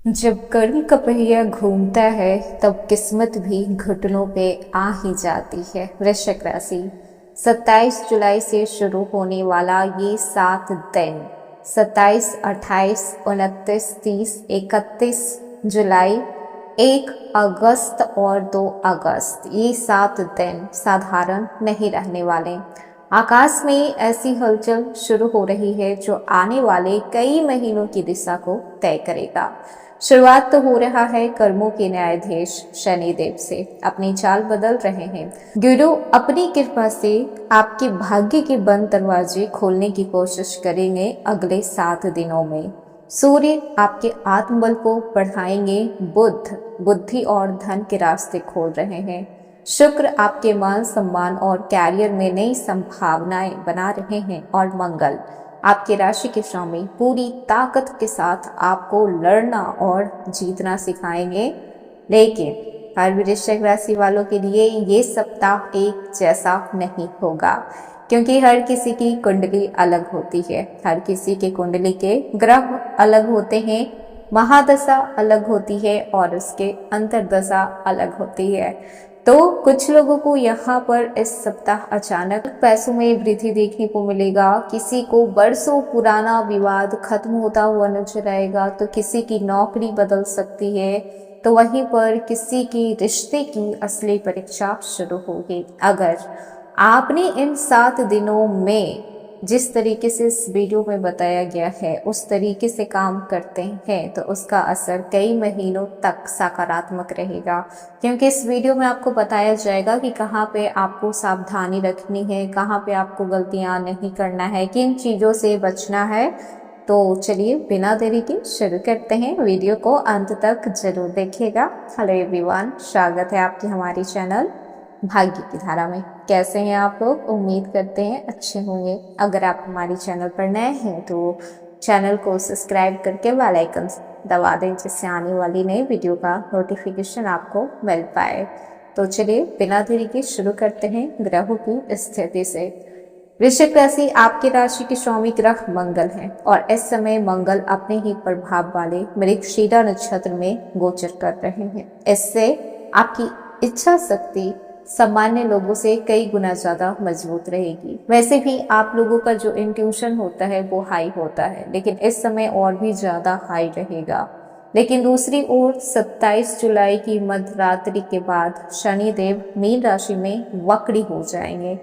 जब कर्म का पहिया घूमता है तब किस्मत भी घुटनों पे आ ही जाती है। वृश्चिक राशि 27 जुलाई से शुरू होने वाला ये 7 दिन 27, 28, 29, 30, 31 जुलाई, 1 अगस्त और 2 अगस्त, ये 7 दिन साधारण नहीं रहने वाले। आकाश में ऐसी हलचल शुरू हो रही है जो आने वाले कई महीनों की दिशा को तय करेगा। शुरुआत तो हो रहा है कर्मों के न्यायाधीश शनिदेव से, अपनी चाल बदल रहे हैं। गुरु अपनी कृपा से आपके भाग्य के बंद दरवाजे खोलने की कोशिश करेंगे अगले 7 दिनों में। सूर्य आपके आत्मबल को बढ़ाएंगे। बुध बुद्धि और धन के रास्ते खोल रहे हैं। शुक्र आपके मान सम्मान और कैरियर में नई संभावनाएं बना रहे हैं। और मंगल आपके राशि के स्वामी पूरी ताकत के साथ आपको लड़ना और जीतना सिखाएंगे। लेकिन हर वृश्चिक राशि वालों के लिए ये सप्ताह एक जैसा नहीं होगा, क्योंकि हर किसी की कुंडली अलग होती है। हर किसी के कुंडली के ग्रह अलग होते हैं, महादशा अलग होती है और उसके अंतर्दशा अलग होती है। तो कुछ लोगों को यहाँ पर इस सप्ताह अचानक पैसों में वृद्धि देखने को मिलेगा। किसी को बरसों पुराना विवाद खत्म होता हुआ नजर आएगा, तो किसी की नौकरी बदल सकती है, तो वहीं पर किसी की रिश्ते की असली परीक्षा शुरू होगी। अगर आपने इन 7 दिनों में जिस तरीके से इस वीडियो में बताया गया है उस तरीके से काम करते हैं तो उसका असर कई महीनों तक सकारात्मक रहेगा, क्योंकि इस वीडियो में आपको बताया जाएगा कि कहाँ पे आपको सावधानी रखनी है, कहाँ पे आपको गलतियां नहीं करना है, किन चीज़ों से बचना है। तो चलिए बिना देरी के शुरू करते हैं। वीडियो को अंत तक जरूर देखिएगा। हेलो एवरीवन, स्वागत है आपकी हमारी चैनल भाग्य की धारा में। कैसे हैं आप लोग? उम्मीद करते हैं अच्छे होंगे। अगर आप हमारी चैनल पर नए हैं तो चैनल को सब्सक्राइब करके बेल आइकन दबा दें, जिससे आने वाली नई वीडियो का नोटिफिकेशन आपको मिल पाए। तो चलिए बिना देरी के शुरू करते हैं ग्रहों की स्थिति से। वृश्चिक राशि आपकी राशि के स्वामी ग्रह मंगल है और इस समय मंगल अपने ही प्रभाव वाले मृगशीरा नक्षत्र में गोचर कर रहे हैं। इससे आपकी इच्छा शक्ति सामान्य लोगों से कई गुना ज्यादा मजबूत रहेगी। वैसे भी आप लोगों का जो इंट्यूशन होता है वो हाई होता है, लेकिन इस समय और भी ज्यादा हाई रहेगा। लेकिन दूसरी ओर 27 जुलाई की मध्यरात्रि के बाद शनिदेव मीन राशि में वक्री हो जाएंगे,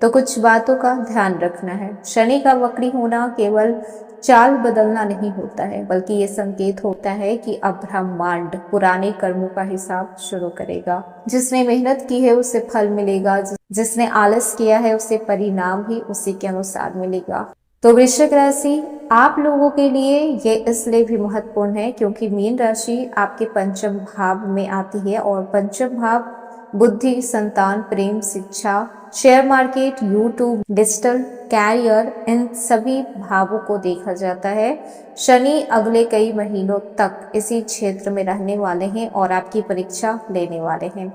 तो कुछ बातों का ध्यान रखना है। शनि का वक्री होना केवल चाल बदलना नहीं होता है, बल्कि ये संकेत होता है कि अब ब्रह्मांड पुराने कर्मों का हिसाब शुरू करेगा। जिसने मेहनत की है उसे फल मिलेगा, जिसने आलस किया है उसे परिणाम भी उसी के अनुसार मिलेगा। तो वृश्चिक राशि आप लोगों के लिए ये इसलिए भी महत्वपूर्ण है क्योंकि मीन राशि आपके पंचम भाव में आती है और पंचम भाव बुद्धि, संतान, प्रेम, शिक्षा, share market, YouTube, digital career, इन सभी भावों को देखा जाता है। शनि अगले कई महीनों तक इसी क्षेत्र में रहने वाले हैं और आपकी परीक्षा लेने वाले हैं।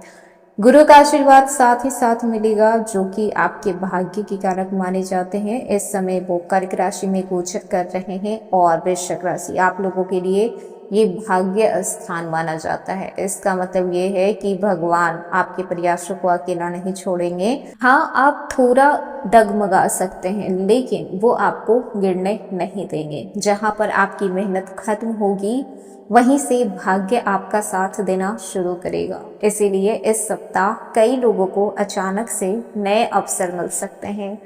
गुरु का आशीर्वाद साथ ही साथ मिलेगा, जो कि आपके भाग्य के कारक माने जाते हैं। इस समय वो कर्क राशि में गोचर कर रहे हैं और वृश्चिक राशि आप लोगों के लिए ये भाग्य स्थान माना जाता है। इसका मतलब ये है कि भगवान आपके प्रयासों को अकेला नहीं छोड़ेंगे। हाँ, आप थोड़ा डगमगा सकते हैं, लेकिन वो आपको गिरने नहीं देंगे। जहां पर आपकी मेहनत खत्म होगी वहीं से भाग्य आपका साथ देना शुरू करेगा। इसीलिए इस सप्ताह कई लोगों को अचानक से नए अवसर मिल सकते हैं।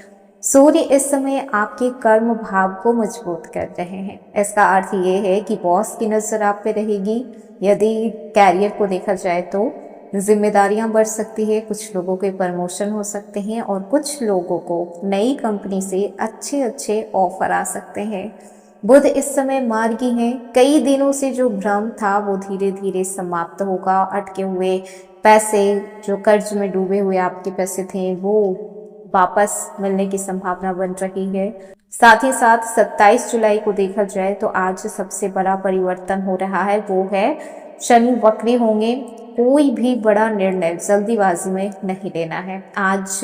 सूर्य इस समय आपके कर्म भाव को मजबूत कर रहे हैं। इसका अर्थ ये है कि बॉस की नजर आप पे रहेगी। यदि कैरियर को देखा जाए तो जिम्मेदारियां बढ़ सकती है, कुछ लोगों के प्रमोशन हो सकते हैं और कुछ लोगों को नई कंपनी से अच्छे अच्छे ऑफर आ सकते हैं। बुध इस समय मार्गी हैं। कई दिनों से जो भ्रम था वो धीरे धीरे समाप्त होगा। अटके हुए पैसे, जो कर्ज में डूबे हुए आपके पैसे थे, वो वापस मिलने की संभावना बन रही है। साथ ही साथ 27 जुलाई को देखा जाए तो आज सबसे बड़ा परिवर्तन हो रहा है, वो है शनि वक्री होंगे। कोई भी बड़ा निर्णय जल्दीबाजी में नहीं लेना है। आज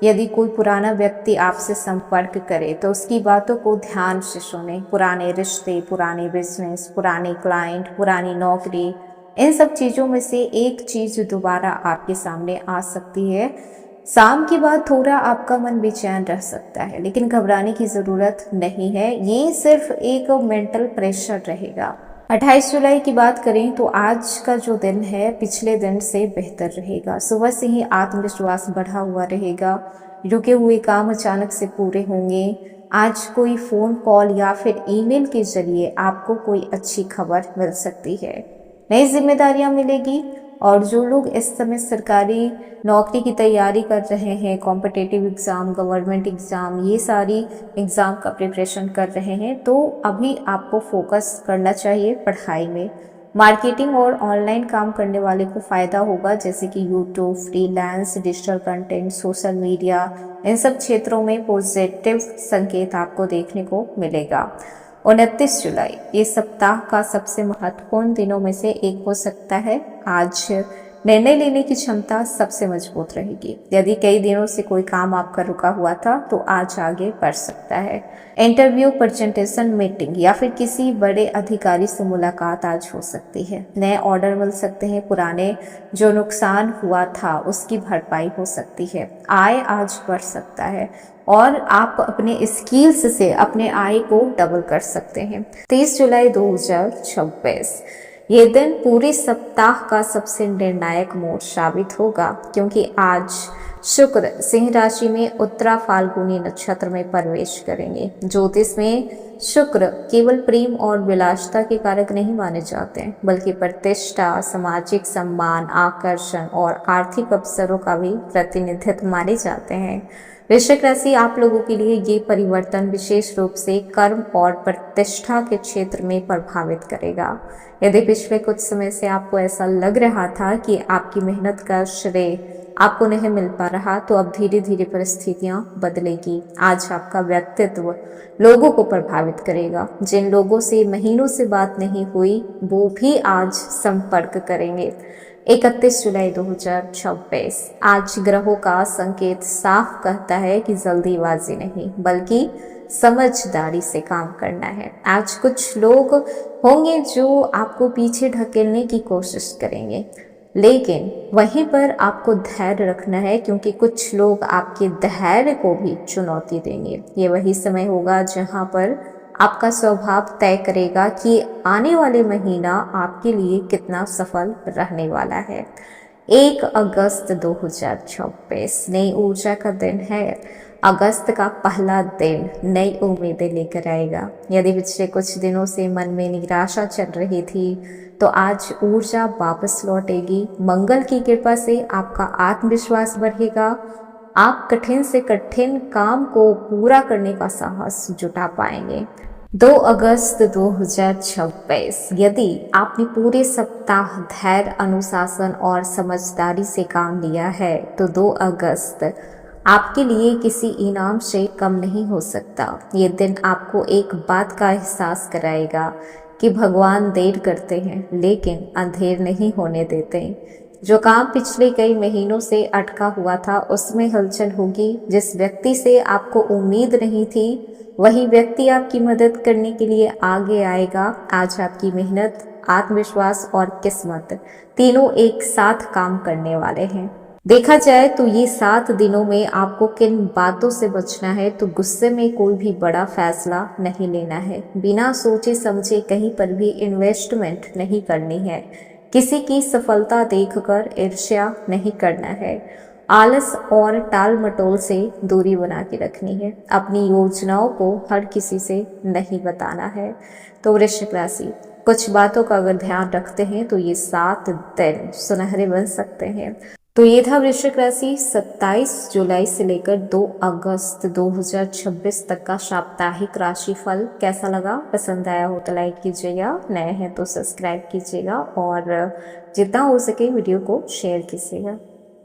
यदि कोई पुराना व्यक्ति आपसे संपर्क करे तो उसकी बातों को ध्यान से सुने। पुराने रिश्ते, पुराने बिजनेस, पुराने क्लाइंट, पुरानी नौकरी, इन सब चीज़ों में से एक चीज़ दोबारा आपके सामने आ सकती है। शाम के बाद थोड़ा आपका मन बेचैन रह सकता है, लेकिन घबराने की ज़रूरत नहीं है। ये सिर्फ एक मेंटल प्रेशर रहेगा। 28 जुलाई की बात करें तो आज का जो दिन है पिछले दिन से बेहतर रहेगा। सुबह से ही आत्मविश्वास बढ़ा हुआ रहेगा। रुके हुए काम अचानक से पूरे होंगे। आज कोई फ़ोन कॉल या फिर ईमेल के जरिए आपको कोई अच्छी खबर मिल सकती है। नई जिम्मेदारियां मिलेगी। और जो लोग इस समय सरकारी नौकरी की तैयारी कर रहे हैं, कॉम्पिटिटिव एग्ज़ाम, गवर्नमेंट एग्ज़ाम, ये सारी एग्ज़ाम का प्रिपरेशन कर रहे हैं, तो अभी आपको फोकस करना चाहिए पढ़ाई में। मार्केटिंग और ऑनलाइन काम करने वाले को फ़ायदा होगा, जैसे कि YouTube, freelance, digital content, social media, इन सब क्षेत्रों में पॉजिटिव संकेत आपको देखने को मिलेगा। 29 जुलाई ये सप्ताह का सबसे महत्वपूर्ण दिनों में से एक हो सकता है। आज निर्णय लेने की क्षमता सबसे मजबूत रहेगी। यदि कई दिनों से कोई काम आपका रुका हुआ था तो आज आगे बढ़ सकता है। इंटरव्यू, प्रेजेंटेशन, मीटिंग या फिर किसी बड़े अधिकारी से मुलाकात आज हो सकती है। नए ऑर्डर मिल सकते हैं। पुराने जो नुकसान हुआ था उसकी भरपाई हो सकती है। आय आज बढ़ सकता है और आप अपने स्किल्स से अपने आय को डबल कर सकते हैं। 30 जुलाई 2026 ये दिन पूरे सप्ताह का सबसे निर्णायक मोड़ साबित होगा, क्योंकि आज शुक्र सिंह राशि में उत्तरा फाल्गुनी नक्षत्र में प्रवेश करेंगे। ज्योतिष में शुक्र केवल प्रेम और विलासिता के कारक नहीं माने जाते हैं, बल्कि प्रतिष्ठा, सामाजिक सम्मान, आकर्षण और आर्थिक अवसरों का भी प्रतिनिधित्व माने जाते हैं। वृश्चिक राशि, आप लोगों के लिए ये परिवर्तन विशेष रूप से कर्म और प्रतिष्ठा के क्षेत्र में प्रभावित करेगा। यदि पिछले कुछ समय से आपको ऐसा लग रहा था कि आपकी मेहनत का श्रेय आपको नहीं मिल पा रहा, तो अब धीरे धीरे परिस्थितियां बदलेगी। आज आपका व्यक्तित्व लोगों को प्रभावित करेगा। जिन लोगों से महीनों से बात नहीं हुई वो भी आज संपर्क करेंगे। 31 जुलाई 2026 आज ग्रहों का संकेत साफ कहता है कि जल्दीबाजी नहीं बल्कि समझदारी से काम करना है। आज कुछ लोग होंगे जो आपको पीछे ढकेलने की कोशिश करेंगे, लेकिन वहीं पर आपको धैर्य रखना है, क्योंकि कुछ लोग आपके धैर्य को भी चुनौती देंगे। ये वही समय होगा जहां पर आपका स्वभाव तय करेगा कि आने वाले महीना आपके लिए कितना सफल रहने वाला है। 1 अगस्त 2026 नई ऊर्जा का दिन है। अगस्त का पहला दिन नई उम्मीदें लेकर आएगा। यदि पिछले कुछ दिनों से मन में निराशा चल रही थी तो आज ऊर्जा वापस लौटेगी। मंगल की कृपा से आपका आत्मविश्वास बढ़ेगा। आप कठिन से कठिन काम को पूरा करने का साहस जुटा पाएंगे। 2 अगस्त 2026 यदि आपने पूरे सप्ताह धैर्य, अनुशासन और समझदारी से काम लिया है तो 2 अगस्त आपके लिए किसी इनाम से कम नहीं हो सकता। ये दिन आपको एक बात का एहसास कराएगा कि भगवान देर करते हैं लेकिन अंधेर नहीं होने देते। जो काम पिछले कई महीनों से अटका हुआ था उसमें हलचल होगी। जिस व्यक्ति से आपको उम्मीद नहीं थी वही व्यक्ति आपकी मदद करने के लिए आगे आएगा। आज आपकी मेहनत, आत्मविश्वास और किस्मत तीनों एक साथ काम करने वाले हैं। देखा जाए तो ये 7 दिनों में आपको किन बातों से बचना है, तो गुस्से में कोई भी बड़ा फैसला नहीं लेना है। बिना सोचे समझे कहीं पर भी इन्वेस्टमेंट नहीं करनी है। किसी की सफलता देखकर ईर्ष्या नहीं करना है। आलस और टाल मटोल से दूरी बना के रखनी है। अपनी योजनाओं को हर किसी से नहीं बताना है। तो वृश्चिक राशि, कुछ बातों का अगर ध्यान रखते हैं तो ये 7 दिन सुनहरे बन सकते हैं। तो ये था वृश्चिक राशि 27 जुलाई से लेकर 2 अगस्त 2026 तक का साप्ताहिक राशिफल। कैसा लगा? पसंद आया हो तो लाइक कीजिएगा, नए हैं तो सब्सक्राइब कीजिएगा और जितना हो सके वीडियो को शेयर कीजिएगा।